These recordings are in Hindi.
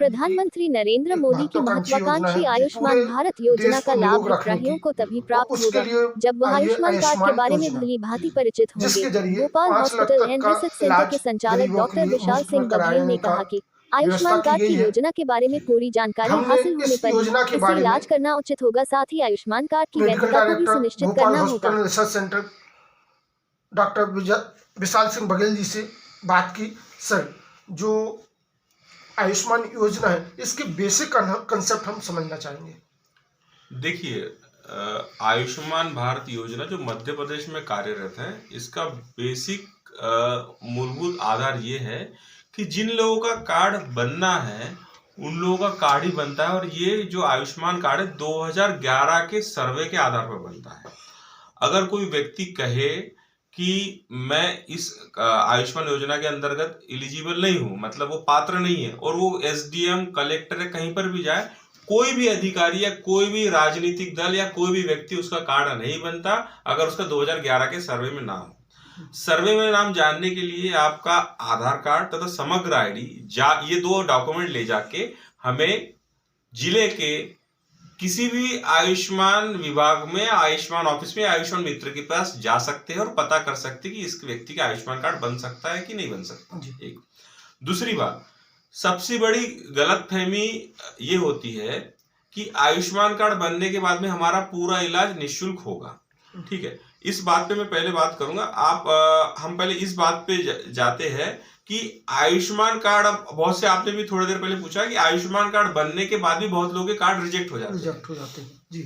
प्रधानमंत्री नरेंद्र एक मोदी की महत्वाकांक्षी योजना महत्वाकांक्षी है कि आयुष्मान पूरे भारत योजना देश का को लाभ निरोग रखने हितग्राहियों की, को तभी और प्राप्त उसके होगा लिए जब वह आई है आयुष्मान कार्ड के आयुष्मान बारे में योजना, भली भांति परिचित होंगे। जिसके जरिए भोपाल 5 लाख हॉस्पिटल तक एंड का रिसर्च सेंटर के इलाज संचालक गरीबों के डॉक्टर लिए विशाल मुफ्त में सिंह बघेल कराने ने का कहा कि व्यवस्था आयुष्मान की कार्ड गई की है। योजना के बारे में पूरी जानकारी हमने हासिल होने इस पर ही योजना के इसे बारे में इलाज करना उचित होगा। साथ ही आयुष्मान कार्ड की मेडिकल वैधता को भी डायरेक्टर सुनिश्चित भोपाल करना होगा। Hospital research centre doctor Vishal Singh Baghel ji से बात की। सर, जो आयुष्मान योजना है, इसके बेसिक कंसेप्ट हम समझना चाहेंगे। देखिए, आयुष्मान भारत योजना जो मध्य प्रदेश में कार्यरत है, इसका बेसिक मूलभूत आधार ये है कि जिन लोगों का कार्ड बनना है उन लोगों का कार्ड ही बनता है। और ये जो आयुष्मान कार्ड है 2011 के सर्वे के आधार पर बनता है। अगर कोई व्यक्ति कहे कि मैं इस आयुष्मान योजना के अंतर्गत एलिजिबल नहीं हूं, मतलब वो पात्र नहीं है, और वो एसडीएम, कलेक्टर या कहीं पर भी जाए, कोई भी अधिकारी या कोई भी राजनीतिक दल या कोई भी व्यक्ति उसका कार्ड नहीं बनता अगर उसका 2011 के सर्वे में नाम हो। सर्वे में नाम जानने के लिए आपका आधार कार्ड तथा समग्र आईडी ये 2 डॉक्यूमेंट ले जाके हमें जिले के किसी भी आयुष्मान विभाग में, आयुष्मान ऑफिस में, आयुष्मान मित्र के पास जा सकते हैं और पता कर सकते हैं कि इस व्यक्ति का आयुष्मान कार्ड बन सकता है कि नहीं बन सकता। एक दूसरी बात, सबसे बड़ी गलतफहमी ये होती है कि आयुष्मान कार्ड बनने के बाद में हमारा पूरा इलाज निःशुल्क होगा। ठीक है, इस बात पे मैं पहले बात करूंगा। हम पहले इस बात पे जाते हैं कि आयुष्मान कार्ड, अब बहुत से आपने भी थोड़ी देर पहले पूछा कि आयुष्मान कार्ड बनने के बाद भी बहुत लोगों के कार्ड रिजेक्ट हो जाते हैं जी।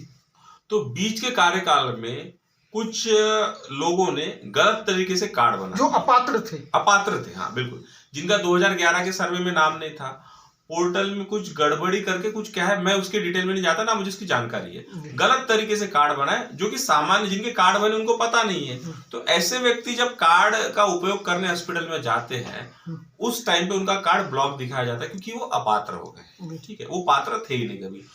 तो बीच के कार्यकाल में कुछ लोगों ने गलत तरीके से कार्ड बनाया, जो अपात्र थे। हाँ बिल्कुल, जिनका 2011 के सर्वे में नाम नहीं था। पोर्टल में कुछ गड़बड़ी करके कुछ क्या है, मैं उसके डिटेल में नहीं जाता ना, मुझे उसकी जानकारी है। गलत तरीके से कार्ड बनाए, जो कि सामान्य जिनके कार्ड बने उनको पता नहीं है। तो ऐसे व्यक्ति जब कार्ड का उपयोग करने हॉस्पिटल में जाते हैं, उस टाइम पे उनका कार्ड ब्लॉक दिखाया जाता है क्योंकि वो अपात्र हो गए। ठीक है, वो पात्र थे ही नहीं कभी।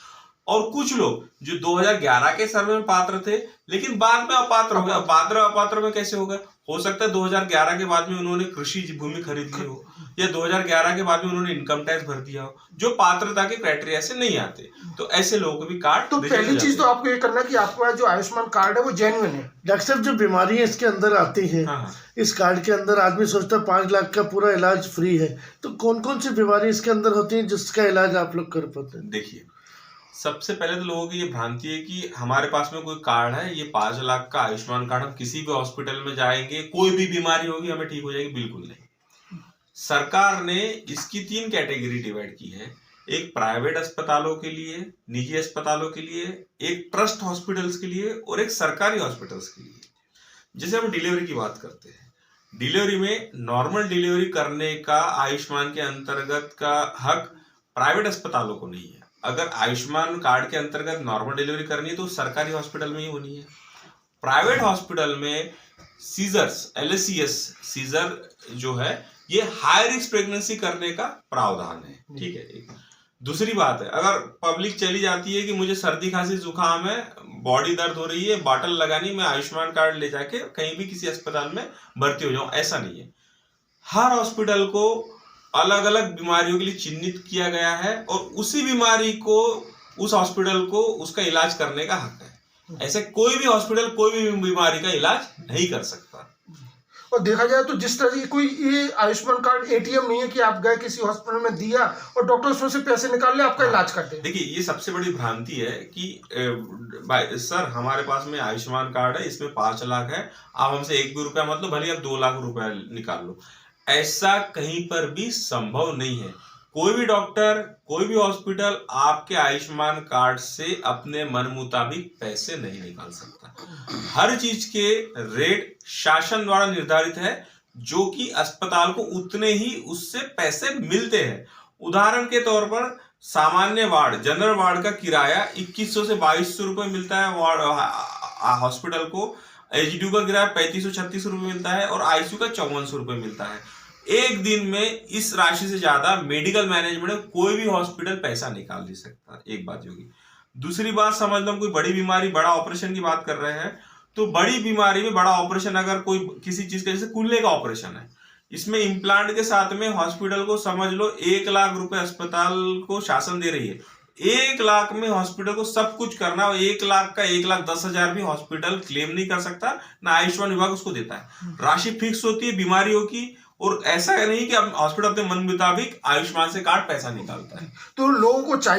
और कुछ लोग जो 2011 के सर्वे में पात्र थे लेकिन बाद में अपात्र हो गए। पात्र अपात्र में कैसे हो गए? हो सकता है 2011 के बाद में उन्होंने कृषि भूमि खरीद ली हो, या 2011 के बाद में उन्होंने इनकम टैक्स भर दिया हो, जो पात्रता के क्राइटेरिया से नहीं आते। तो ऐसे लोगों को भी कार्ड। तो पहली चीज तो आपको ये करना कि आपका जो आयुष्मान कार्ड है वो जेन्युइन है। डॉक्टर साहब, जो बीमारी इसके अंदर आती है, हाँ। इस कार्ड के अंदर आदमी सोचता है 5 लाख का पूरा इलाज फ्री है, तो कौन कौन सी बीमारी इसके अंदर होती है जिसका इलाज आप लोग कर पाते हैं? देखिए, सबसे पहले तो लोगों की ये भ्रांति है कि हमारे पास में कोई कार्ड है, ये 5 लाख का आयुष्मान कार्ड, हम किसी भी हॉस्पिटल में जाएंगे, कोई भी बीमारी होगी हमें ठीक हो जाएगी। बिल्कुल नहीं। सरकार ने इसकी 3 कैटेगरी डिवाइड की है। एक प्राइवेट अस्पतालों के लिए, निजी अस्पतालों के लिए, एक ट्रस्ट हॉस्पिटल्स के लिए, और एक सरकारी हॉस्पिटल्स के लिए। जैसे हम डिलीवरी की बात करते हैं, डिलीवरी में नॉर्मल डिलीवरी करने का आयुष्मान के अंतर्गत का हक प्राइवेट अस्पतालों को नहीं है। अगर आयुष्मान कार्ड के अंतर्गत नॉर्मल डिलीवरी करनी है तो सरकारी हॉस्पिटल में ही होनी है। प्राइवेट हॉस्पिटल में सीजर्स, LSCS सीजर जो है, ये हाई रिस्क प्रेगनेंसी करने का प्रावधान है। ठीक है। दूसरी बात है, अगर पब्लिक चली जाती है कि मुझे सर्दी खांसी जुकाम है, बॉडी दर्द हो रही है, बॉटल लगानी, मैं आयुष्मान कार्ड ले जाके कहीं भी किसी अस्पताल में भर्ती हो जाऊं, ऐसा नहीं है। हर हॉस्पिटल को अलग अलग बीमारियों के लिए चिन्हित किया गया है और उसी बीमारी को, उस हॉस्पिटल को उसका इलाज करने का हक है। ऐसे कोई भी हॉस्पिटल कोई भी बीमारी का इलाज नहीं कर सकता। और देखा जाए तो जिस तरह की कोई ये आयुष्मान कार्ड ATM नहीं है कि आप गए किसी हॉस्पिटल में दिया और डॉक्टर उसमें से पैसे निकाल ले आपका इलाज कर दे। देखिए, ये सबसे बड़ी भ्रांति है कि सर हमारे पास में आयुष्मान कार्ड है, इसमें 5 लाख है, आप हमसे 1 भी रुपया मतलब भले आप 2 लाख रुपया निकाल लो। ऐसा कहीं पर भी संभव नहीं है। कोई भी डॉक्टर, कोई भी हॉस्पिटल आपके आयुष्मान कार्ड से अपने मन मुताबिक पैसे नहीं निकाल सकता। हर चीज के रेट शासन द्वारा निर्धारित है, जो कि अस्पताल को उतने ही उससे पैसे मिलते हैं। उदाहरण के तौर पर सामान्य वार्ड, जनरल वार्ड का किराया 2100 से 2200 रुपए मिलता है वार्ड हॉस्पिटल को। एचडीयू का किराया 3536 रुपए मिलता है और आईसीयू का 5400 रुपए मिलता है। एक दिन में इस राशि से ज्यादा मेडिकल मैनेजमेंट कोई भी हॉस्पिटल पैसा निकाल नहीं सकता। एक बात होगी। दूसरी बात, समझ लो कोई बड़ी बीमारी, बड़ा ऑपरेशन की बात कर रहे हैं, तो बड़ी बीमारी में बड़ा ऑपरेशन, अगर कोई किसी चीज का, जैसे कूल्हे का ऑपरेशन है, इसमें इम्प्लांट के साथ में हॉस्पिटल को समझ लो 1 लाख रुपए अस्पताल को शासन दे रही है। 1 लाख में हॉस्पिटल को सब कुछ करना, और 1 लाख का 1,10,000 भी हॉस्पिटल क्लेम नहीं कर सकता, ना आयुष्मान विभाग उसको देता है। राशि फिक्स होती है बीमारियों की, और ऐसा नहीं कि अब हॉस्पिटल अपने मन मुताबिक आयुष्मान से कार्ड पैसा निकालता है। तो लोगों को चाहिए